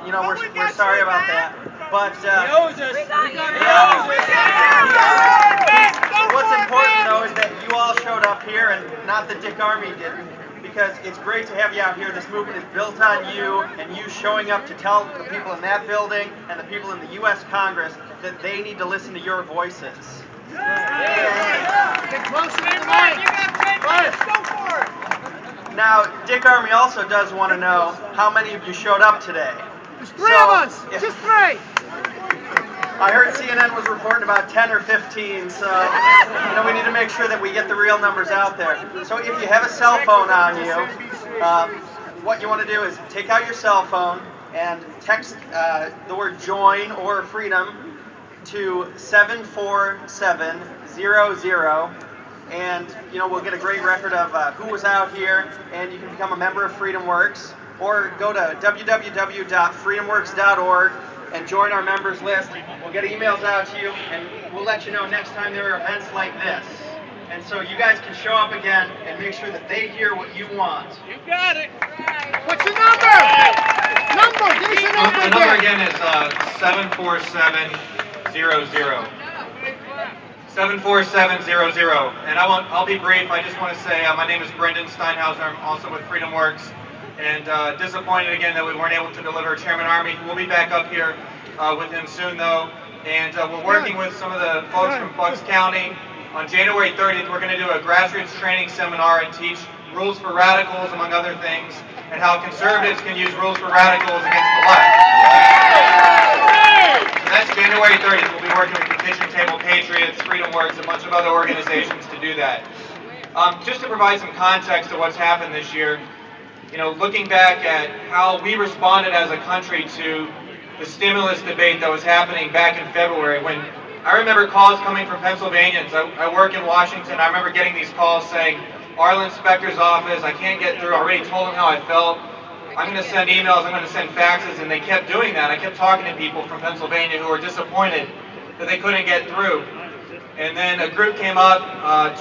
we're sorry about that. But what's important though is that you all showed up here and not the Dick Army didn't, because it's great to have you out here. This movement is built on you and you showing up to tell the people in that building and the people in the U.S. Congress that they need to listen to your voices. Get closer to the mic. Go for it. Now, Dick Army also does want to know how many of you showed up today. There's three of us. Just three. I heard CNN was reporting about 10 or 15, so we need to make sure that we get the real numbers out there. So if you have a cell phone on you, what you want to do is take out your cell phone and text the word join or freedom to 74700, and we'll get a great record of who was out here, and you can become a member of FreedomWorks, or go to www.freedomworks.org and join our members list. We'll get emails out to you, and we'll let you know next time there are events like this. And so you guys can show up again and make sure that they hear what you want. You got it. What's your number? Give us a number again. The number again is 74700. 74700. And I'll be brief. I just want to say my name is Brendan Steinhauser. I'm also with FreedomWorks. And disappointed again that we weren't able to deliver Chairman Army. We'll be back up here with him soon, though. And we're working with some of the folks from Bucks County. On January 30th, we're going to do a grassroots training seminar and teach rules for radicals, among other things, and how conservatives can use rules for radicals against the left. So that's January 30th. We'll be working with the Kitchen Table Patriots, FreedomWorks, a bunch of other organizations to do that. Just to provide some context to what's happened this year, looking back at how we responded as a country to the stimulus debate that was happening back in February, when I remember calls coming from Pennsylvanians. I work in Washington. I remember getting these calls saying, Arlen Inspector's office, I can't get through. I already told them how I felt. I'm going to send emails, I'm going to send faxes, and they kept doing that. I kept talking to people from Pennsylvania who were disappointed that they couldn't get through. And then a group came up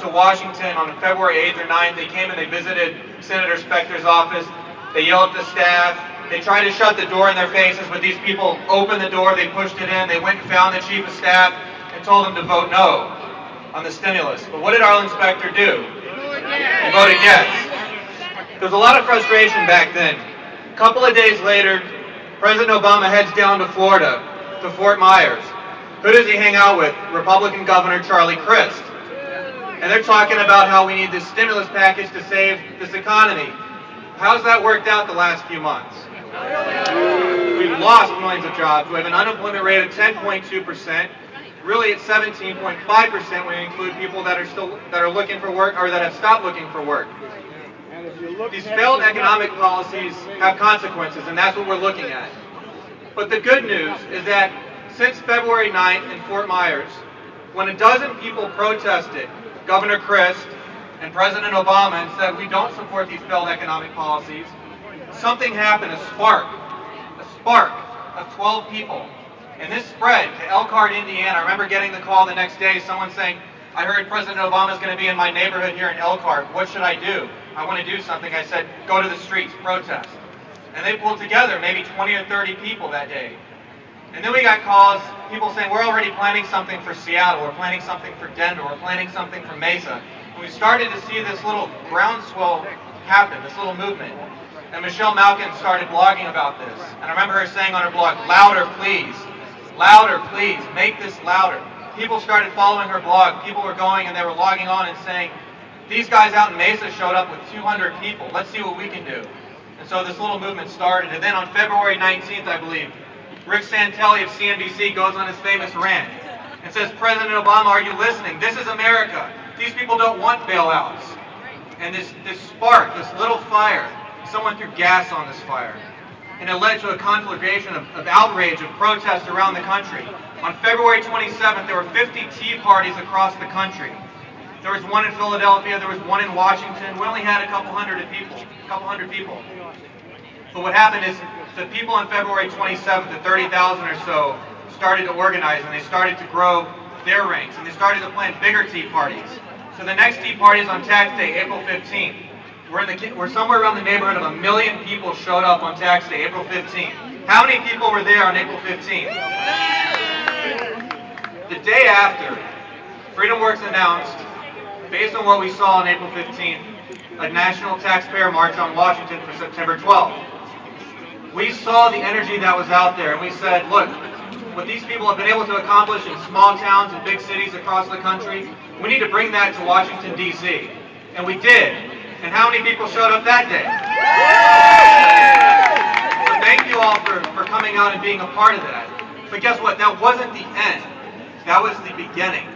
to Washington on February 8th or 9th. They came and they visited Senator Specter's office. They yelled at the staff. They tried to shut the door in their faces, but these people opened the door, they pushed it in, they went and found the chief of staff and told him to vote no on the stimulus. But what did Arlen Inspector do? He voted yes. There was a lot of frustration back then. A couple of days later, President Obama heads down to Florida, to Fort Myers. Who does he hang out with? Republican Governor Charlie Crist. And they're talking about how we need this stimulus package to save this economy. How's that worked out the last few months? We've lost millions of jobs. We have an unemployment rate of 10.2%. Really, it's 17.5% when you include people that are looking for work or that have stopped looking for work. These failed economic policies have consequences, and that's what we're looking at. But the good news is that since February 9th in Fort Myers, when a dozen people protested Governor Crist and President Obama and said we don't support these failed economic policies, something happened, a spark of 12 people. And this spread to Elkhart, Indiana. I remember getting the call the next day, someone saying, I heard President Obama's going to be in my neighborhood here in Elkhart. What should I do? I want to do something. I said, go to the streets, protest. And they pulled together maybe 20 or 30 people that day. And then we got calls, people saying, we're already planning something for Seattle, we're planning something for Denver, we're planning something for Mesa. And we started to see this little groundswell happen, this little movement. And Michelle Malkin started blogging about this. And I remember her saying on her blog, louder please, make this louder. People started following her blog. People were going and they were logging on and saying, these guys out in Mesa showed up with 200 people, let's see what we can do. And so this little movement started. And then on February 19th, I believe, Rick Santelli of CNBC goes on his famous rant and says, President Obama, are you listening? This is America. These people don't want bailouts. And this spark, this little fire, someone threw gas on this fire. And it led to a conflagration of outrage, of protests around the country. On February 27th, there were 50 tea parties across the country. There was one in Philadelphia, there was one in Washington. We only had a couple hundred people. But what happened is the people on February 27th, the 30,000 or so, started to organize and they started to grow their ranks and they started to plan bigger tea parties. So the next tea party is on tax day, April 15th. we're somewhere around the neighborhood of 1 million people showed up on tax day, April 15th. How many people were there on April 15th? The day after, FreedomWorks announced, based on what we saw on April 15th, a national taxpayer march on Washington for September 12th. We saw the energy that was out there, and we said, look, what these people have been able to accomplish in small towns and big cities across the country, we need to bring that to Washington, D.C. And we did. And how many people showed up that day? So thank you all for coming out and being a part of that. But guess what? That wasn't the end. That was the beginning.